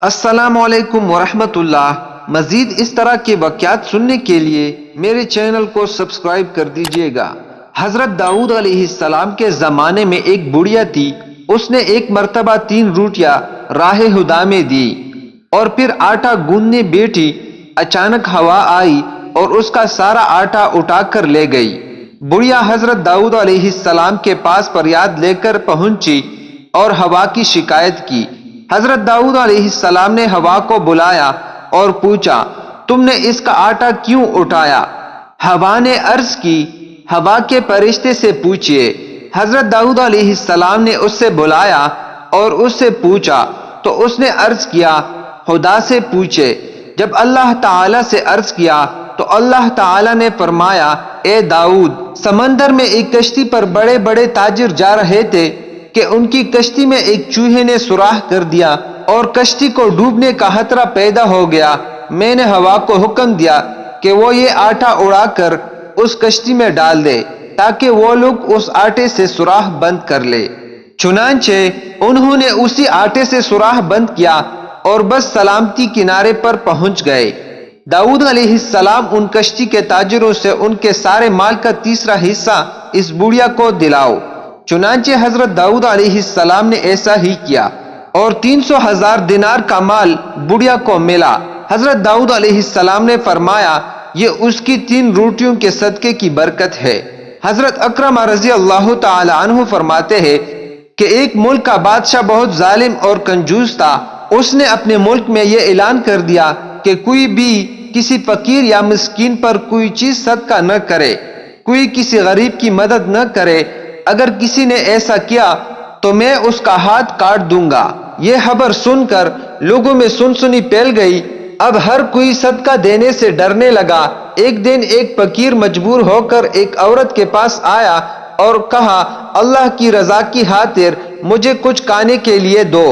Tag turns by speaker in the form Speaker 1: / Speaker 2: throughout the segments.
Speaker 1: السلام علیکم ورحمۃ اللہ۔ مزید اس طرح کے واقعات سننے کے لیے میرے چینل کو سبسکرائب کر دیجیے گا۔ حضرت داؤد علیہ السلام کے زمانے میں ایک بڑھیا تھی۔ اس نے ایک مرتبہ 3 روٹیاں راہ ہدا میں دی اور پھر آٹا گوندنے بیٹھی۔ اچانک ہوا آئی اور اس کا سارا آٹا اٹھا کر لے گئی۔ بڑھیا حضرت داؤد علیہ السلام کے پاس فریاد لے کر پہنچی اور ہوا کی شکایت کی۔ حضرت داؤد علیہ السلام نے ہوا کو بلایا اور پوچھا، تم نے اس کا آٹا کیوں اٹھایا؟ ہوا نے عرض کی، ہوا کے فرشتے سے پوچھئے۔ حضرت داؤد علیہ السلام نے اس سے بلایا اور اس سے پوچھا تو اس نے عرض کیا، خدا سے پوچھے۔ جب اللہ تعالی سے عرض کیا تو اللہ تعالی نے فرمایا، اے داؤد، سمندر میں ایک کشتی پر بڑے بڑے تاجر جا رہے تھے کہ ان کی کشتی میں ایک چوہے نے سوراخ کر دیا اور کشتی کو ڈوبنے کا خطرہ پیدا ہو گیا۔ میں نے ہوا کو حکم دیا کہ وہ یہ آٹا اڑا کر اس کشتی میں ڈال دے تاکہ وہ لوگ اس آٹے سے سوراخ بند کر لے۔ چنانچہ انہوں نے اسی آٹے سے سوراخ بند کیا اور بس سلامتی کنارے پر پہنچ گئے۔ داؤد علیہ السلام ان کشتی کے تاجروں سے ان کے سارے مال کا تیسرا حصہ اس بڑھیا کو دلاؤ۔ چنانچہ حضرت داؤد علیہ السلام نے ایسا ہی کیا اور 300,000 دینار کا مال بڑھیا کو ملا۔ حضرت داؤد علیہ السلام نے فرمایا، یہ اس کی 3 روٹیوں کے صدقے کی برکت ہے۔ حضرت اکرمہ رضی اللہ تعالی عنہ فرماتے ہیں کہ ایک ملک کا بادشاہ بہت ظالم اور کنجوس تھا۔ اس نے اپنے ملک میں یہ اعلان کر دیا کہ کوئی بھی کسی فقیر یا مسکین پر کوئی چیز صدقہ نہ کرے، کوئی کسی غریب کی مدد نہ کرے۔ اگر کسی نے ایسا کیا تو میں اس کا ہاتھ کاٹ دوں گا۔ یہ خبر سن کر لوگوں میں سنسنی پھیل گئی۔ اب ہر کوئی صدقہ دینے سے ڈرنے لگا۔ ایک دن ایک فقیر مجبور ہو کر ایک عورت کے پاس آیا اور کہا، اللہ کی رضا کی خاطر مجھے کچھ کھانے کے لیے دو۔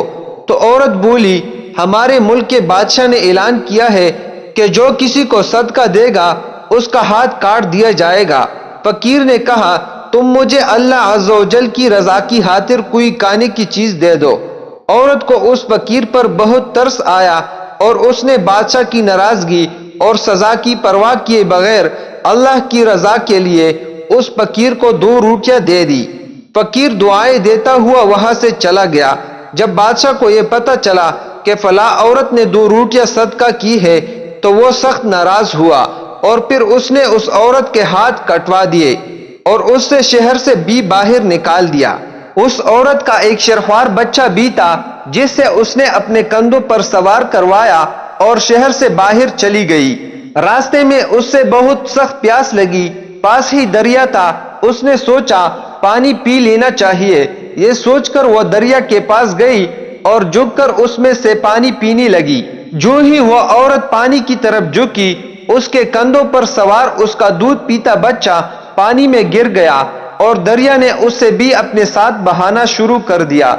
Speaker 1: تو عورت بولی، ہمارے ملک کے بادشاہ نے اعلان کیا ہے کہ جو کسی کو صدقہ دے گا اس کا ہاتھ کاٹ دیا جائے گا۔ فقیر نے کہا، تم مجھے اللہ عز و جل کی رضا کی خاطر کوئی کھانے کی چیز دے دو۔ عورت کو اس فقیر پر بہت ترس آیا اور اس نے بادشاہ کی ناراضگی اور سزا کی پرواہ کیے بغیر اللہ کی رضا کے لیے اس فقیر کو 2 روٹیاں دے دی۔ فقیر دعائیں دیتا ہوا وہاں سے چلا گیا۔ جب بادشاہ کو یہ پتہ چلا کہ فلاں عورت نے 2 روٹیاں صدقہ کی ہے تو وہ سخت ناراض ہوا اور پھر اس نے اس عورت کے ہاتھ کٹوا دیے اور اس سے شہر سے بھی باہر نکال دیا۔ اس عورت کا ایک شرخوار بچہ بھی تھا جس سے اس نے اپنے کندھوں پر سوار کروایا اور شہر سے باہر چلی گئی۔ راستے میں اس سے بہت سخت پیاس لگی، پاس ہی دریا تھا۔ اس نے سوچا پانی پی لینا چاہیے۔ یہ سوچ کر وہ دریا کے پاس گئی اور جھک کر اس میں سے پانی پینے لگی۔ جو ہی وہ عورت پانی کی طرف جھکی، اس کے کندھوں پر سوار اس کا دودھ پیتا بچہ پانی میں گر گیا اور دریا نے اس سے بھی اپنے ساتھ بہانا شروع کر دیا۔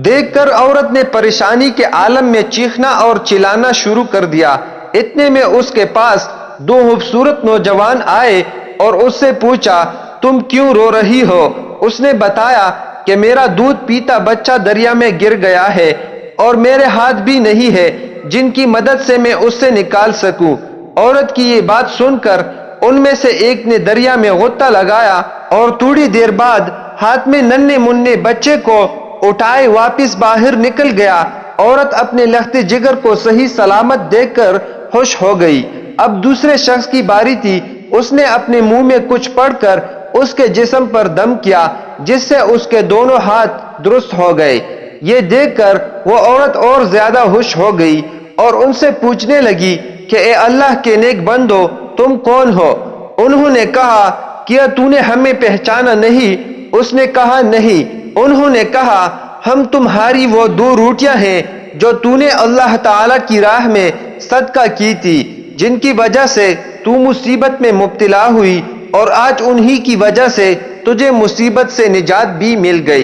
Speaker 1: دیکھ کر عورت نے پریشانی کے عالم میں چیخنا اور چلانا شروع کر دیا۔ اتنے میں اس کے پاس 2 خوبصورت نوجوان آئے اور اس سے پوچھا، تم کیوں رو رہی ہو؟ اس نے بتایا کہ میرا دودھ پیتا بچہ دریا میں گر گیا ہے اور میرے ہاتھ بھی نہیں ہے جن کی مدد سے میں اس سے نکال سکوں۔ عورت کی یہ بات سن کر ان میں سے ایک نے دریا میں غوطہ لگایا اور تھوڑی دیر بعد ہاتھ میں ننھے منھے بچے کو اٹھائے واپس باہر نکل گیا۔ عورت اپنے لختے جگر کو صحیح سلامت دیکھ کر خوش ہو گئی۔ اب دوسرے شخص کی باری تھی۔ اس نے اپنے منہ میں کچھ پڑھ کر اس کے جسم پر دم کیا جس سے اس کے دونوں ہاتھ درست ہو گئے۔ یہ دیکھ کر وہ عورت اور زیادہ خوش ہو گئی اور ان سے پوچھنے لگی کہ اے اللہ کے نیک بندو، تم کون ہو؟ انہوں نے کہا، کیا تو نے ہمیں پہچانا نہیں؟ اس نے کہا، نہیں۔ انہوں نے کہا، ہم تمہاری وہ 2 روٹیاں ہیں جو تو نے اللہ تعالی کی راہ میں صدقہ کی تھی، جن کی وجہ سے تو مصیبت میں مبتلا ہوئی اور آج انہی کی وجہ سے تجھے مصیبت سے نجات بھی مل گئی۔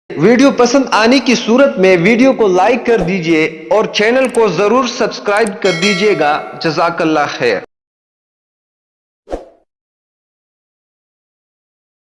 Speaker 1: ویڈیو پسند آنے کی صورت میں ویڈیو کو لائک کر دیجئے اور چینل کو ضرور سبسکرائب کر دیجئے گا۔ جزاک اللہ خیر۔